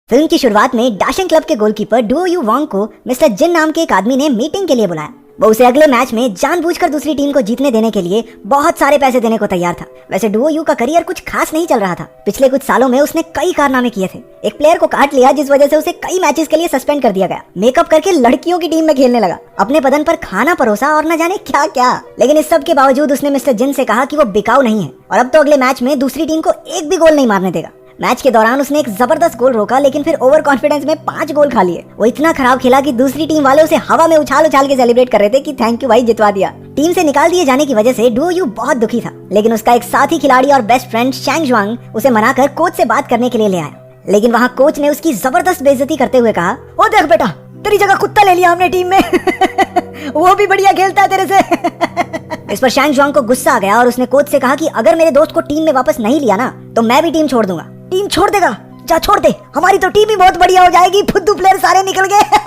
Film की शुरुआत में डाशिंग क्लब के गोलकीपर डुओ यू वांग को मिस्टर जिन नाम के एक आदमी ने मीटिंग के लिए बुलाया। वो उसे अगले मैच में जानबूझकर दूसरी टीम को जीतने देने के लिए बहुत सारे पैसे देने को तैयार था। वैसे डुओ यू का करियर कुछ खास नहीं चल रहा था। पिछले कुछ सालों में उसने कई कारनामे किए थे। एक प्लेयर को काट लिया जिस वजह से उसे कई मैचेस के लिए सस्पेंड कर दिया गया। मेकअप करके लड़कियों की टीम में खेलने लगा। अपने बदन पर खाना परोसा और न जाने क्या क्या। लेकिन इस सब के बावजूद उसने मिस्टर जिन से कहा कि वो बिकाऊ नहीं है और अब तो अगले मैच में दूसरी टीम को एक भी गोल नहीं मारने देगा। मैच के दौरान उसने एक जबरदस्त गोल रोका, लेकिन फिर ओवर कॉन्फिडेंस में 5 गोल खा लिए। वो इतना खराब खेला कि दूसरी टीम वाले उसे हवा में उछाल उछाल के सेलिब्रेट कर रहे थे कि थैंक यू भाई, जितवा दिया। टीम से निकाल दिए जाने की वजह से डुओ यू बहुत दुखी था, लेकिन उसका एक साथी खिलाड़ी और बेस्ट फ्रेंड शैंग जुआंग उसे मनाकर कोच से बात करने के लिए ले आया। लेकिन वहाँ कोच ने उसकी जबरदस्त बेइज्जती करते हुए कहा, ओ देख बेटा, तेरी जगह कुत्ता ले लिया हमने टीम में वो भी बढ़िया खेलता है तेरे से। इस पर शैंग जुआंग को गुस्सा आ गया और उसने कोच से कहा कि अगर मेरे दोस्त को टीम में वापस नहीं लिया ना तो मैं भी टीम छोड़ दूंगा। टीम छोड़ देगा? जा छोड़ दे, हमारी तो टीम ही बहुत बढ़िया हो जाएगी, फुद्दू प्लेयर सारे निकल गए।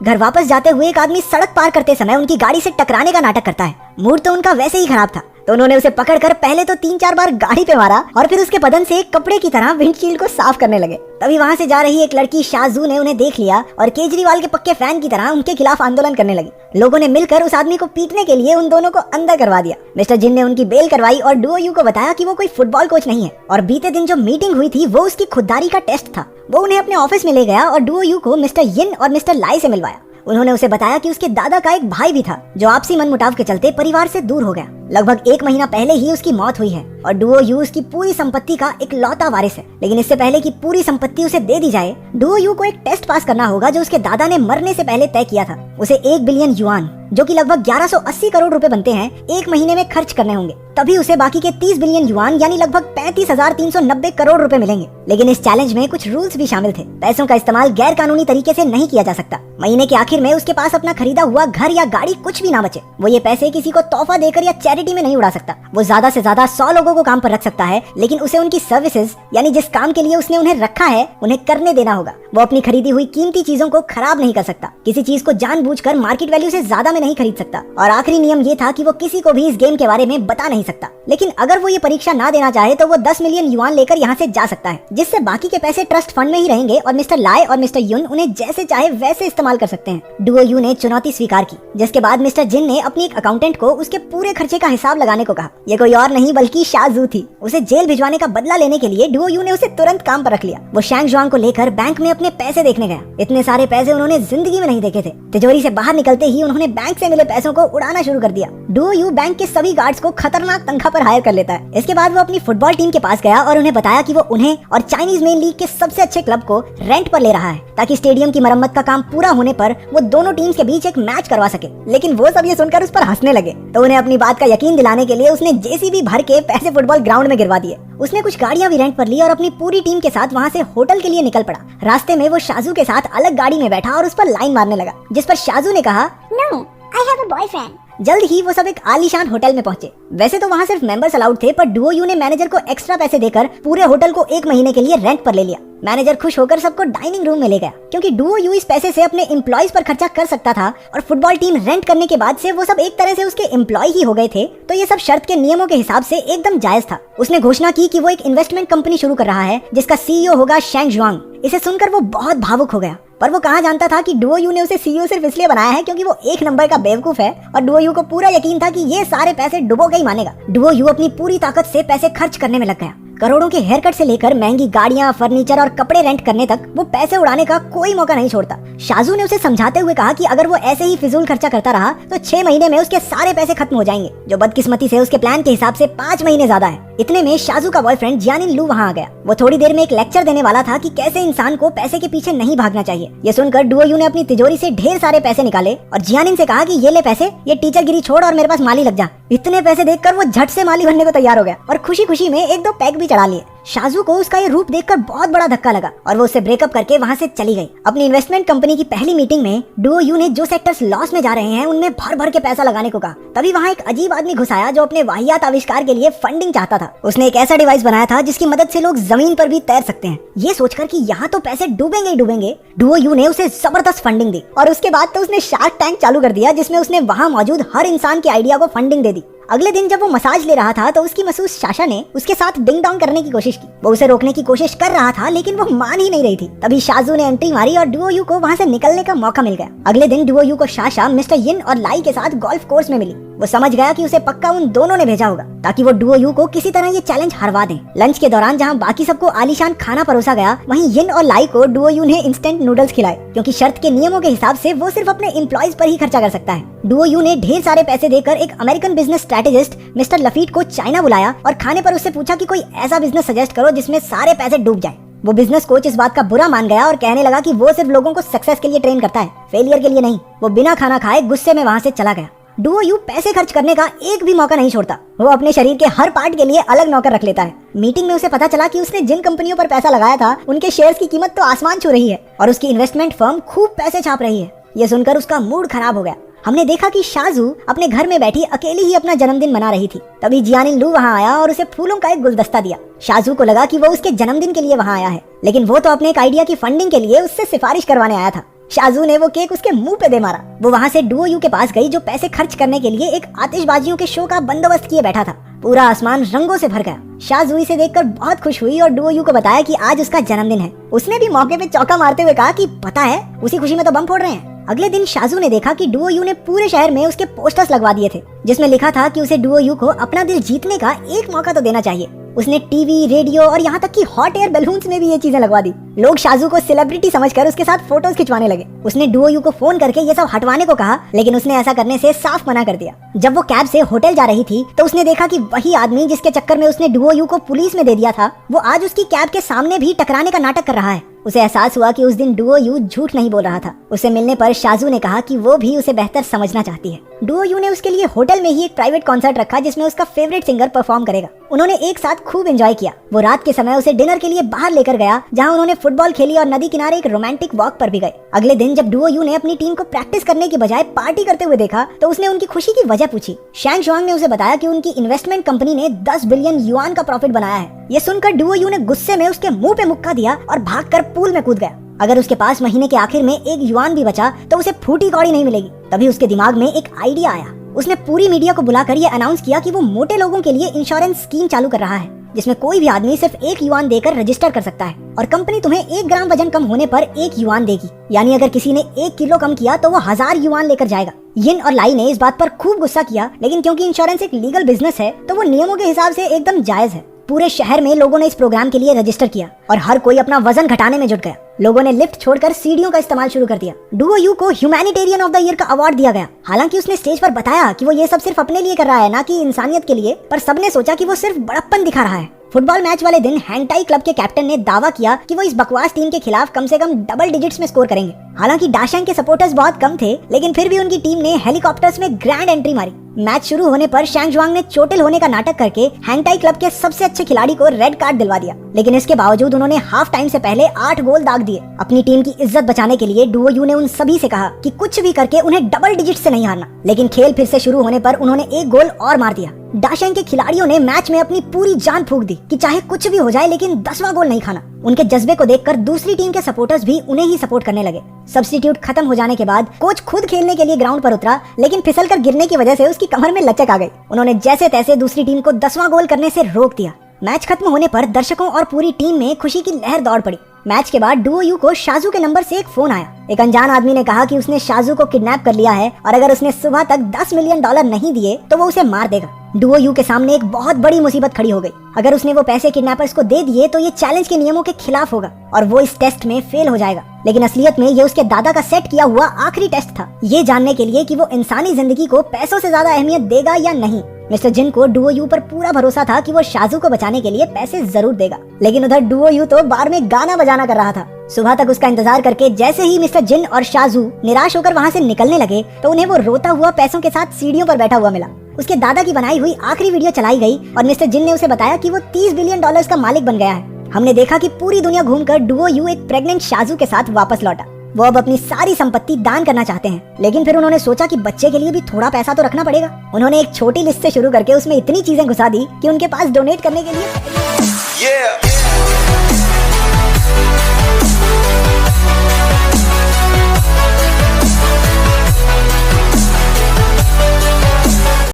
घर वापस जाते हुए एक आदमी सड़क पार करते समय उनकी गाड़ी से टकराने का नाटक करता है। मूड तो उनका वैसे ही खराब था, तो उन्होंने उसे पकड़कर पहले तो 3-4 बार गाड़ी पे मारा और फिर उसके बदन से एक कपड़े की तरह विंडशील्ड को साफ करने लगे। तभी वहाँ से जा रही एक लड़की शाजू ने उन्हें देख लिया और केजरीवाल के पक्के फैन की तरह उनके खिलाफ आंदोलन करने लगी। लोगों ने मिलकर उस आदमी को पीटने के लिए उन दोनों को अंदर करवा दिया। मिस्टर जिन ने उनकी बेल करवाई और डुओ यू को बताया कि वो कोई फुटबॉल कोच नहीं है और बीते दिन जो मीटिंग हुई थी वो उसकी खुददारी का टेस्ट था। वो उन्हें अपने ऑफिस में ले गया और डुओ यू को मिस्टर यिन और मिस्टर लाई से मिलवाया। उन्होंने उसे बताया कि उसके दादा का एक भाई भी था जो आपसी मनमुटाव के चलते परिवार से दूर हो गया। लगभग 1 महीना पहले ही उसकी मौत हुई है और डुओ यू उसकी पूरी संपत्ति का एक लौता वारिस है। लेकिन इससे पहले कि पूरी संपत्ति उसे दे दी जाए, डुओ यू को एक टेस्ट पास करना होगा जो उसके दादा ने मरने से पहले तय किया था। उसे 1 बिलियन युआन, जो कि लगभग 1180 करोड़ रुपए बनते हैं, 1 महीने में खर्च करने होंगे। तभी उसे बाकी के 30 बिलियन युआन यानी लगभग 35,390 करोड़ रुपए मिलेंगे। लेकिन इस चैलेंज में कुछ रूल्स भी शामिल थे। पैसों का इस्तेमाल गैर कानूनी तरीके से नहीं किया जा सकता। महीने के आखिर में उसके पास अपना खरीदा हुआ घर या गाड़ी कुछ भी ना बचे। वो ये पैसे किसी को तोहफा देकर या चैरिटी में नहीं उड़ा सकता। वो ज्यादा से ज्यादा 100 लोगों को काम पर रख सकता है, लेकिन उसे उनकी सर्विसेज यानी जिस काम के लिए उसने उन्हें रखा है उन्हें करने देना होगा। वो अपनी खरीदी हुई कीमती चीजों को खराब नहीं कर सकता। किसी चीज को जानबूझकर मार्केट वैल्यू से ज्यादा में नहीं खरीद सकता। और आखिरी नियम ये था कि वो किसी को भी इस गेम के बारे में बता नहीं सकता। लेकिन अगर वो ये परीक्षा ना देना चाहे तो वो 10 मिलियन युआन लेकर यहाँ से जा सकता है, जिससे बाकी के पैसे ट्रस्ट फंड में ही रहेंगे और मिस्टर लाई और मिस्टर युन उन्हें जैसे चाहे वैसे इस्तेमाल कर सकते हैं। डुओ यू ने चुनौती स्वीकार की, जिसके बाद मिस्टर जिन ने अपनी एक अकाउंटेंट को उसके पूरे खर्चे का हिसाब लगाने को कहा। ये कोई और नहीं बल्कि शाजू थी। उसे जेल भिजवाने का बदला लेने के लिए डुओ यू ने उसे तुरंत काम पर रख लिया। वो शैंग जुआंग को लेकर बैंक में अपने पैसे देखने गया। इतने सारे पैसे उन्होंने जिंदगी में नहीं देखे थे। तिजोरी से बाहर निकलते ही उन्होंने बैंक से मिले पैसों को उड़ाना शुरू कर दिया। डुओ यू बैंक के सभी गार्ड्स को खतरनाक तनख्वाह पर हायर कर लेता है। इसके बाद वो अपनी फुटबॉल टीम के पास गया और उन्हें बताया कि वो उन्हें और चाइनीज मेन लीग के सबसे अच्छे क्लब को रेंट पर ले रहा है ताकि स्टेडियम की मरम्मत का काम पूरा होने पर वो दोनों टीम्स के बीच एक मैच करवा सके। लेकिन वो सब ये सुनकर उस पर हंसने लगे, तो उन्हें अपनी बात का यकीन दिलाने के लिए उसने जेसीबी भर के पैसे फुटबॉल ग्राउंड में गिरवा दिए। उसने कुछ गाड़ियां भी रेंट पर ली और अपनी पूरी टीम के साथ वहाँ से होटल के लिए निकल पड़ा। रास्ते में वो शाजू के साथ अलग गाड़ी में बैठा और उस पर लाइन मारने लगा, जिस पर शाजू ने कहा, No, I have a boyfriend. जल्द ही वो सब एक आलीशान होटल में पहुंचे। वैसे तो वहाँ सिर्फ मेंबर्स अलाउड थे, पर डुओ यू ने मैनेजर को एक्स्ट्रा पैसे देकर पूरे होटल को 1 महीने के लिए रेंट पर ले लिया। मैनेजर खुश होकर सबको डाइनिंग रूम में ले गया, क्योंकि डुओ यू इस पैसे से अपने एम्प्लॉइज पर खर्चा कर सकता था और फुटबॉल टीम रेंट करने के बाद से वो सब एक तरह से उसके एम्प्लॉय ही हो गए थे। तो ये सब शर्त के नियमों के हिसाब से एकदम जायज था। उसने घोषणा की कि वो एक इन्वेस्टमेंट कंपनी शुरू कर रहा है जिसका सीईओ होगा शैंग जुआंग। इसे सुनकर वो बहुत भावुक हो गया, पर वो कहाँ जानता था कि डुओ यू ने उसे सीईओ सिर्फ इसलिए बनाया है क्योंकि वो 1 नंबर का बेवकूफ है और डुओ यू को पूरा यकीन था कि ये सारे पैसे डुबो के ही मानेगा। डुओ यू अपनी पूरी ताकत से पैसे खर्च करने में लग गया। करोड़ों के हेयर कट से लेकर महंगी गाड़ियां, फर्नीचर और कपड़े रेंट करने तक वो पैसे उड़ाने का कोई मौका नहीं छोड़ता। शाजू ने उसे समझाते हुए कहा कि अगर वो ऐसे ही फिजूल खर्चा करता रहा तो 6 महीने में उसके सारे पैसे खत्म हो जाएंगे, जो बदकिस्मती से उसके प्लान के हिसाब से 5 महीने ज्यादा है। इतने में शाजू का बॉयफ्रेंड जियानिन लू वहाँ आ गया। वो थोड़ी देर में एक लेक्चर देने वाला था कि कैसे इंसान को पैसे के पीछे नहीं भागना चाहिए। ये सुनकर डुओ यू ने अपनी तिजोरी से ढेर सारे पैसे निकाले और जियानिन से कहा कि ये ले पैसे, ये टीचर गिरी छोड़ और मेरे पास माली लग जा। इतने पैसे देखकर वो झट से माली बनने को तैयार हो गया और खुशी खुशी में 1-2 पैग भी चढ़ा लिए। शाजू को उसका ये रूप देखकर बहुत बड़ा धक्का लगा और वो उससे ब्रेकअप करके वहाँ से चली गई। अपनी इन्वेस्टमेंट कंपनी की पहली मीटिंग में डुओ यू ने जो सेक्टर्स लॉस में जा रहे हैं उनमें भर भर के पैसा लगाने को कहा। तभी वहाँ एक अजीब आदमी घुस आया जो अपने वाहियात आविष्कार के लिए फंडिंग चाहता था। उसने एक ऐसा डिवाइस बनाया था जिसकी मदद से लोग जमीन पर भी तैर सकते हैं। ये सोचकर कि यहाँ तो पैसे डूबेंगे ही डूबेंगे, डुओ यू ने उसे जबरदस्त फंडिंग दी और उसके बाद तो उसने शार्क टैंक चालू कर दिया, जिसमें उसने वहाँ मौजूद हर इंसान के आइडिया को फंडिंग दे दी। अगले दिन जब वो मसाज ले रहा था तो उसकी मसूस शाशा ने उसके साथ डिंग डोंग करने की कोशिश की। वो उसे रोकने की कोशिश कर रहा था लेकिन वो मान ही नहीं रही थी। तभी शाजू ने एंट्री मारी और डुओ यू को वहाँ से निकलने का मौका मिल गया। अगले दिन डुओ यू को शाशा मिस्टर यिन और लाई के साथ गोल्फ कोर्स में मिली। वो समझ गया कि उसे पक्का उन दोनों ने भेजा होगा ताकि वो डुओ यू को किसी तरह ये चैलेंज हरवा दें। लंच के दौरान जहाँ बाकी सबको आलीशान खाना परोसा गया, वहीं यिन और लाई को डुओ यू ने इंस्टेंट नूडल्स खिलाए, क्योंकि शर्त के नियमों के हिसाब से वो सिर्फ अपने एम्प्लॉइज पर ही खर्चा कर सकता है। डुओ यू ने ढेर सारे पैसे देकर एक अमेरिकन बिजनेस स्ट्रेटेजिस्ट मिस्टर लफीट को चाइना बुलाया और खाने पर उससे पूछा कि कोई ऐसा बिजनेस सजेस्ट करो जिसमें सारे पैसे डूब जाए। वो बिजनेस कोच इस बात का बुरा मान गया और कहने लगा कि वो सिर्फ लोगों को सक्सेस के लिए ट्रेन करता है, फेलियर के लिए नहीं। वो बिना खाना खाए गुस्से में वहाँ से चला गया। डुओ यू पैसे खर्च करने का एक भी मौका नहीं छोड़ता। वो अपने शरीर के हर पार्ट के लिए अलग नौकर रख लेता है। मीटिंग में उसे पता चला कि उसने जिन कंपनियों पर पैसा लगाया था उनके शेयर्स की कीमत तो आसमान छू रही है और उसकी इन्वेस्टमेंट फर्म खूब पैसे छाप रही है। ये सुनकर उसका मूड खराब हो गया। हमने देखा कि शाजू अपने घर में बैठी अकेली ही अपना जन्मदिन मना रही थी। तभी जियानिन लू वहाँ आया और उसे फूलों का एक गुलदस्ता दिया। शाजू को लगा कि वो उसके जन्मदिन के लिए वहाँ आया है, लेकिन वो तो अपने एक आइडिया की फंडिंग के लिए उससे सिफारिश करवाने आया था। शाजू ने वो केक उसके मुंह पे दे मारा। वो वहाँ से डुओ यू के पास गई जो पैसे खर्च करने के लिए एक आतिशबाजियों के शो का बंदोबस्त किए बैठा था। पूरा आसमान रंगों से भर गया। शाजू इसे देखकर बहुत खुश हुई और डुओ यू को बताया कि आज उसका जन्मदिन है। उसने भी मौके पे चौका मारते हुए कहा कि पता है, उसी खुशी में तो बम फोड़ रहे हैं। अगले दिन शाजू ने देखा कि डुओ यू ने पूरे शहर में उसके पोस्टर्स लगवा दिए थे जिसमें लिखा था कि उसे डुओ यू को अपना दिल जीतने का एक मौका तो देना चाहिए। उसने टीवी, रेडियो और यहाँ तक कि हॉट एयर बैलून्स में भी ये चीजें लगवा दी। लोग शाजू को सेलिब्रिटी समझकर उसके साथ फोटोज खिंचवाने लगे। उसने डुओ यू को फोन करके ये सब हटवाने को कहा, लेकिन उसने ऐसा करने से साफ मना कर दिया। जब वो कैब से होटल जा रही थी तो उसने देखा कि वही आदमी जिसके चक्कर में उसने डुओ यू को पुलिस में दे दिया था, वो आज उसकी कैब के सामने भी टकराने का नाटक कर रहा है। उसे एहसास हुआ कि उस दिन डुओ यू झूठ नहीं बोल रहा था। उसे मिलने पर शाजू ने कहा कि वो भी उसे बेहतर समझना चाहती है। डुओ यू ने उसके लिए होटल में ही एक प्राइवेट कॉन्सर्ट रखा जिसमें उसका फेवरेट सिंगर परफॉर्म करेगा। उन्होंने एक साथ खूब एंजॉय किया। वो रात के समय उसे डिनर के लिए बाहर लेकर गया जहां उन्होंने फुटबॉल खेली और नदी किनारे एक रोमांटिक वॉक पर भी गए। अगले दिन जब डुओ यू ने अपनी टीम को प्रैक्टिस करने की बजाय पार्टी करते हुए देखा तो उसने उनकी खुशी की वजह पूछी। शैंग शुआंग ने उसे बताया कि उनकी इन्वेस्टमेंट कंपनी ने 10 बिलियन युआन का प्रॉफिट बनाया है। ये सुनकर डुओ यू ने गुस्से में उसके मुंह पे मुक्का दिया और भागकर पूल में कूद गया। अगर उसके पास महीने के आखिर में एक युआन भी बचा तो उसे फूटी कौड़ी नहीं मिलेगी। तभी उसके दिमाग में एक आइडिया आया। उसने पूरी मीडिया को बुलाकर ये अनाउंस किया कि वो मोटे लोगों के लिए इंश्योरेंस स्कीम चालू कर रहा है जिसमें कोई भी आदमी सिर्फ 1 युआन देकर रजिस्टर कर सकता है और कंपनी तुम्हें 1 ग्राम वजन कम होने पर 1 युआन देगी। यानी अगर किसी ने 1 किलो कम किया तो वो 1000 युआन लेकर जाएगा। यिन और लाई ने इस बात पर खूब गुस्सा किया, लेकिन क्योंकि इंश्योरेंस एक लीगल बिजनेस है तो वो नियमों के हिसाब से एकदम जायज है। पूरे शहर में लोगों ने इस प्रोग्राम के लिए रजिस्टर किया और हर कोई अपना वजन घटाने में जुट गया। लोगों ने लिफ्ट छोड़कर सीढ़ियों का इस्तेमाल शुरू कर दिया। डुओ यू को ह्यूमैनिटेरियन ऑफ द ईयर का अवार्ड दिया गया। हालांकि उसने स्टेज पर बताया कि वो ये सब सिर्फ अपने लिए कर रहा है, ना कि इंसानियत के लिए, पर सबने सोचा कि वो सिर्फ बड़प्पन दिखा रहा है। फुटबॉल मैच वाले दिन हैंगटाई क्लब के कैप्टन ने दावा किया कि वो इस बकवास टीम के खिलाफ कम से कम डबल डिजिट्स में स्कोर करेंगे। हालांकि डाशेंग के सपोर्टर्स बहुत कम थे, लेकिन फिर भी उनकी टीम ने हेलीकॉप्टर्स में ग्रैंड एंट्री मारी। मैच शुरू होने पर शैंग शुआंग ने चोटिल होने का नाटक करके हैंगटाई क्लब के सबसे अच्छे खिलाड़ी को रेड कार्ड दिलवा दिया, लेकिन इसके बावजूद उन्होंने हाफ टाइम से पहले 8 गोल दाग दिए। अपनी टीम की इज्जत बचाने के लिए डुओ यू ने उन सभी से कहा कि कुछ भी करके उन्हें डबल डिजिट से नहीं हारना, लेकिन खेल फिर से शुरू होने पर उन्होंने 1 गोल और मार दिया। डाशेंग के खिलाड़ियों ने मैच में अपनी पूरी जान फूंक दी कि चाहे कुछ भी हो जाए लेकिन 10वां गोल नहीं खाना। उनके जज्बे को देखकर दूसरी टीम के सपोर्टर्स भी उन्हें ही सपोर्ट करने लगे। सब्स्टिट्यूट खत्म हो जाने के बाद कोच खुद खेलने के लिए ग्राउंड पर उतरा, लेकिन फिसलकर गिरने की वजह से उसकी कमर में लचक आ गई। उन्होंने जैसे तैसे दूसरी टीम को 10वां गोल करने से रोक दिया। मैच खत्म होने पर दर्शकों और पूरी टीम में खुशी की लहर दौड़ पड़ी। मैच के बाद डुओ यू को शाजू के नंबर से एक फोन आया। एक अनजान आदमी ने कहा कि उसने शाजू को किडनैप कर लिया है और अगर उसने सुबह तक $10 मिलियन नहीं दिए तो वो उसे मार देगा। डुओ यू के सामने एक बहुत बड़ी मुसीबत खड़ी हो गई। अगर उसने वो पैसे किडनैपर्स को दे दिए तो ये चैलेंज के नियमों के खिलाफ होगा और वो इस टेस्ट में फेल हो जाएगा। लेकिन असलियत में ये उसके दादा का सेट किया हुआ आखिरी टेस्ट था, ये जानने के लिए कि वो इंसानी जिंदगी को पैसों से ज्यादा अहमियत देगा या नहीं। मिस्टर जिन को डुओ यू पर पूरा भरोसा था कि वो शाजू को बचाने के लिए पैसे जरूर देगा, लेकिन उधर डुओ यू तो बार में गाना बजाना कर रहा था। सुबह तक उसका इंतजार करके जैसे ही मिस्टर जिन और शाजू निराश होकर वहाँ से निकलने लगे तो उन्हें वो रोता हुआ पैसों के साथ सीढ़ियों पर बैठा हुआ मिला। उसके दादा की बनाई हुई आखिरी वीडियो चलाई गई और मिस्टर जिन ने उसे बताया कि वो $30 बिलियन का मालिक बन गया है। हमने देखा कि पूरी दुनिया घूमकर डुओ यू एक प्रेग्नेंट शाजू के साथ वापस लौटा। वो अब अपनी सारी संपत्ति दान करना चाहते हैं, लेकिन फिर उन्होंने सोचा कि बच्चे के लिए भी थोड़ा पैसा तो रखना पड़ेगा। उन्होंने एक छोटी लिस्ट से शुरू करके उसमें इतनी चीजें घुसा दी कि उनके पास डोनेट करने के लिए